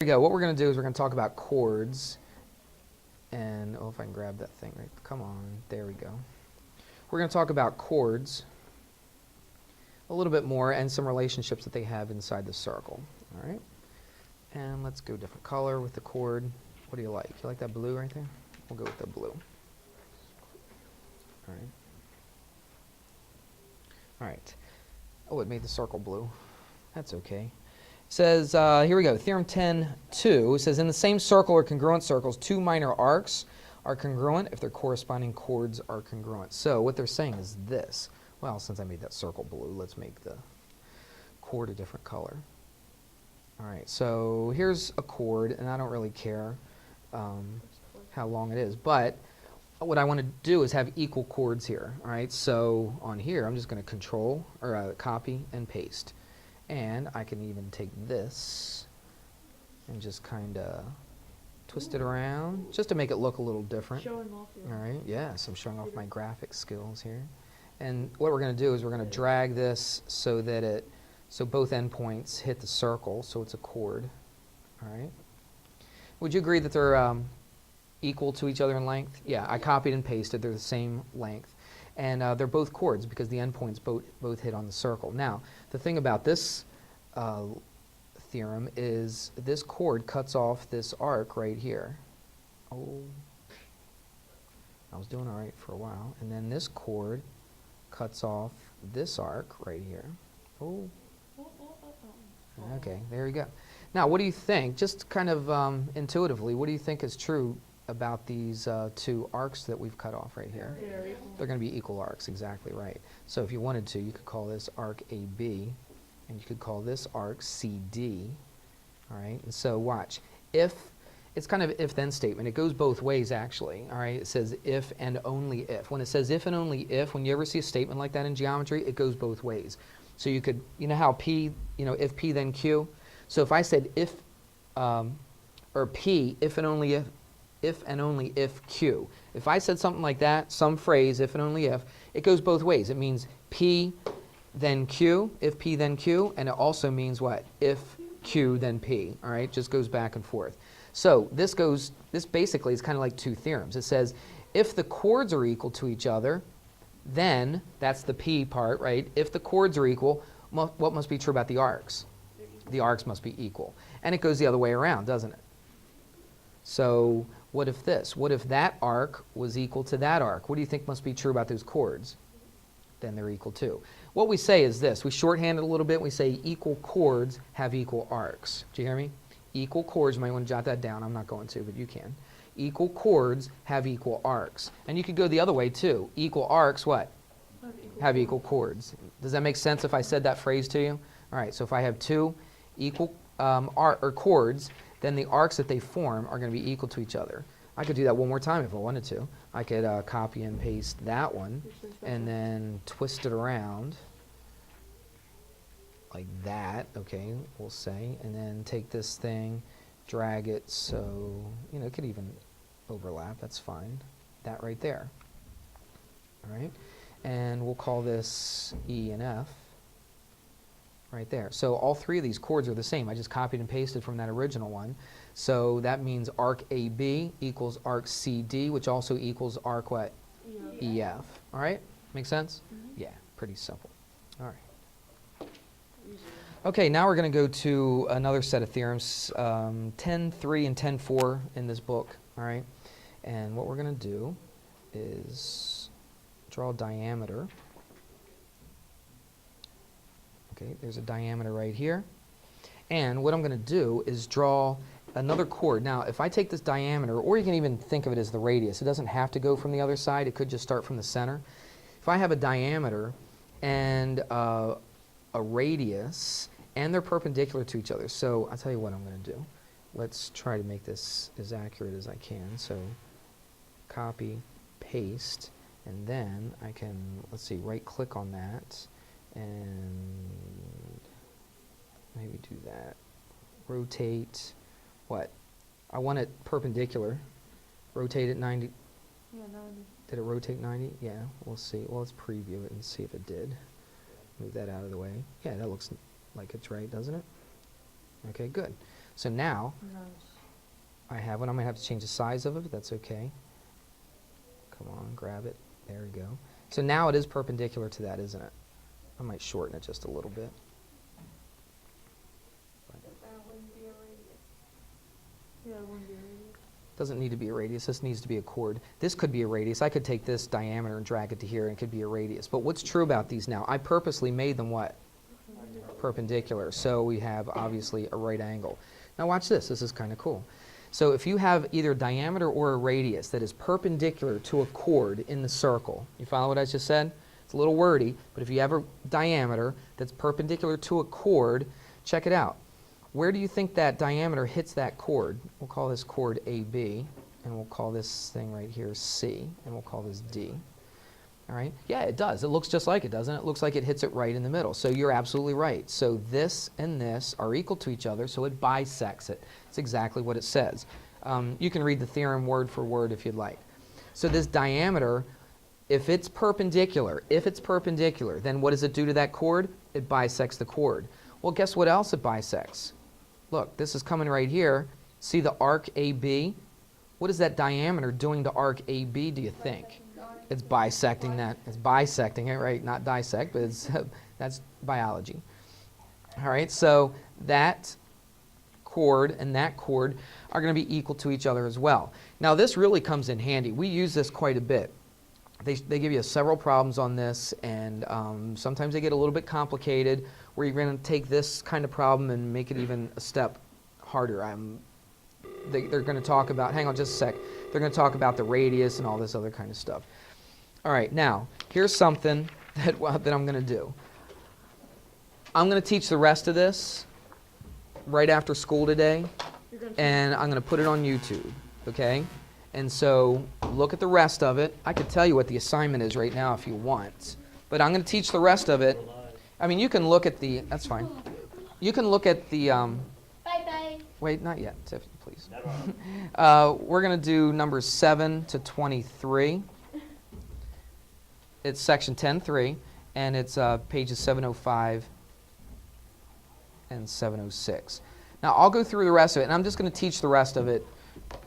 Here we go. What we're going to do is we're going to talk about chords. And, oh, if I can grab that thing right. Come on. There we go. We're going to talk about chords a little bit more and some relationships that they have inside the circle. All right? And let's go different color with the chord. What do you like? You like that blue right there? We'll go with the blue. All right. All right. Oh, it made the circle blue. That's okay. It says, here we go, Theorem 10.2 says, in the same circle or congruent circles, two minor arcs are congruent if their corresponding chords are congruent. So what they're saying is this. Well, since I made that circle blue, let's make the chord a different color. All right, so here's a chord, and I don't really care how long it is, but what I want to do is have equal chords here. All right, so on here, I'm just going to control, or copy and paste. And I can even take this and just kind of twist it around just to make it look a little different. Showing off your All right, yes, I'm showing off my graphic skills here. And what we're going to do is we're going to drag this so that so both endpoints hit the circle, so it's a chord. All right. Would you agree that they're equal to each other in length? Yeah, I copied and pasted. They're the same length. And they're both chords because the endpoints both hit on the circle. Now, the thing about this theorem is this chord cuts off this arc right here. Oh, I was doing all right for a while. And then this chord cuts off this arc right here. Oh, okay, there you go. Now, what do you think, just kind of intuitively, what do you think is true about these two arcs that we've cut off right here? They're going to be equal arcs, exactly right. So if you wanted to, you could call this arc AB, and you could call this arc CD. All right, and so watch. If, it's kind of an if-then statement. It goes both ways, actually. All right, it says if and only if. When it says if and only if, when you ever see a statement like that in geometry, it goes both ways. So you could, you know how P, if P then Q? So if I said if, or P, if and only if Q. If I said something like that, some phrase, if and only if, it goes both ways. It means P then Q, if P then Q, and it also means what? If Q then P, all right? Just goes back and forth. So this basically is kind of like two theorems. It says if the chords are equal to each other, then, that's the P part, right? If the chords are equal, what must be true about the arcs? The arcs must be equal. And it goes the other way around, doesn't it? So what if this? What if that arc was equal to that arc? What do you think must be true about those chords? Then they're equal too. What we say is this. We shorthand it a little bit. We say equal chords have equal arcs. Do you hear me? Equal chords, you might want to jot that down. I'm not going to, but you can. Equal chords have equal arcs. And you could go the other way too. Equal arcs, what? Have equal chords. Does that make sense if I said that phrase to you? All right, so if I have two equal chords, then the arcs that they form are going to be equal to each other. I could do that one more time if I wanted to. I could copy and paste that one and then twist it around like that, okay, we'll say, and then take this thing, drag it so, it could even overlap, that's fine. That right there. All right, and we'll call this E and F. Right there. So all three of these chords are the same. I just copied and pasted from that original one. So that means arc AB equals arc CD, which also equals arc what? EF. All right? Make sense? Mm-hmm. Yeah, pretty simple. All right. Okay, now we're going to go to another set of theorems, 10.3 and 10.4 in this book. All right? And what we're going to do is draw a diameter. Okay, there's a diameter right here. And what I'm going to do is draw another chord. Now, if I take this diameter, or you can even think of it as the radius. It doesn't have to go from the other side. It could just start from the center. If I have a diameter and a radius, and they're perpendicular to each other. So I'll tell you what I'm going to do. Let's try to make this as accurate as I can. So copy, paste, and then I can, let's see, right-click on that. And maybe do that. Rotate, what? I want it perpendicular. Rotate it 90. Yeah, 90. Did it rotate 90? Yeah, we'll see. Well, let's preview it and see if it did. Move that out of the way. Yeah, that looks like it's right, doesn't it? Okay, good. So now I have one. I'm going to have to change the size of it, but that's okay. Come on, grab it. There we go. So now it is perpendicular to that, isn't it? I might shorten it just a little bit. Doesn't need to be a radius. This needs to be a chord. This could be a radius. I could take this diameter and drag it to here, and it could be a radius. But what's true about these now? I purposely made them what? Perpendicular. So we have, obviously, a right angle. Now watch this. This is kind of cool. So if you have either a diameter or a radius that is perpendicular to a chord in the circle, you follow what I just said? It's a little wordy, but if you have a diameter that's perpendicular to a chord, check it out. Where do you think that diameter hits that chord? We'll call this chord AB, and we'll call this thing right here C, and we'll call this D. All right? Yeah, it does. It looks just like it, doesn't it? It looks like it hits it right in the middle. So you're absolutely right. So this and this are equal to each other, so it bisects it. It's exactly what it says. You can read the theorem word for word if you'd like. So this diameter, if it's perpendicular, then what does it do to that chord? It bisects the chord. Well, guess what else it bisects? Look, this is coming right here. See the arc AB? What is that diameter doing to arc AB, do you think? It's bisecting that. It's bisecting it, right? Not dissect, but it's, that's biology. All right, so that chord and that chord are going to be equal to each other as well. Now, this really comes in handy. We use this quite a bit. They give you several problems on this, and sometimes they get a little bit complicated, where you're going to take this kind of problem and make it even a step harder. They're going to talk about, hang on just a sec, they're going to talk about the radius and all this other kind of stuff. All right, now, here's something that I'm going to do. I'm going to teach the rest of this right after school today, and I'm going to put it on YouTube, okay? And so look at the rest of it. I could tell you what the assignment is right now if you want, but I'm going to teach the rest of it. I mean, you can look at the, that's fine. You can look at the, Bye-bye. wait, not yet, Tiffany, please. We're going to do numbers 7 to 23. It's section 10.3, and it's pages 705 and 706. Now, I'll go through the rest of it, and I'm just going to teach the rest of it,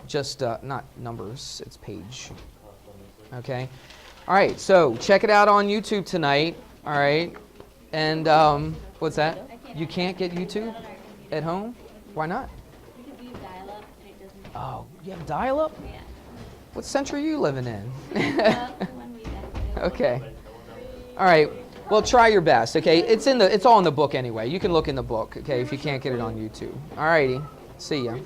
just not numbers, it's page. Okay? All right, so check it out on YouTube tonight, all right? And what's that? You can't get YouTube at home? Why not? We could use dial-up and it doesn't. Oh, you have dial-up? Yeah. What century are you living in? That's the one we got. Okay. All right. Well, try your best, okay? It's all in the book anyway. You can look in the book, okay, if you can't get it on YouTube. All righty. See ya.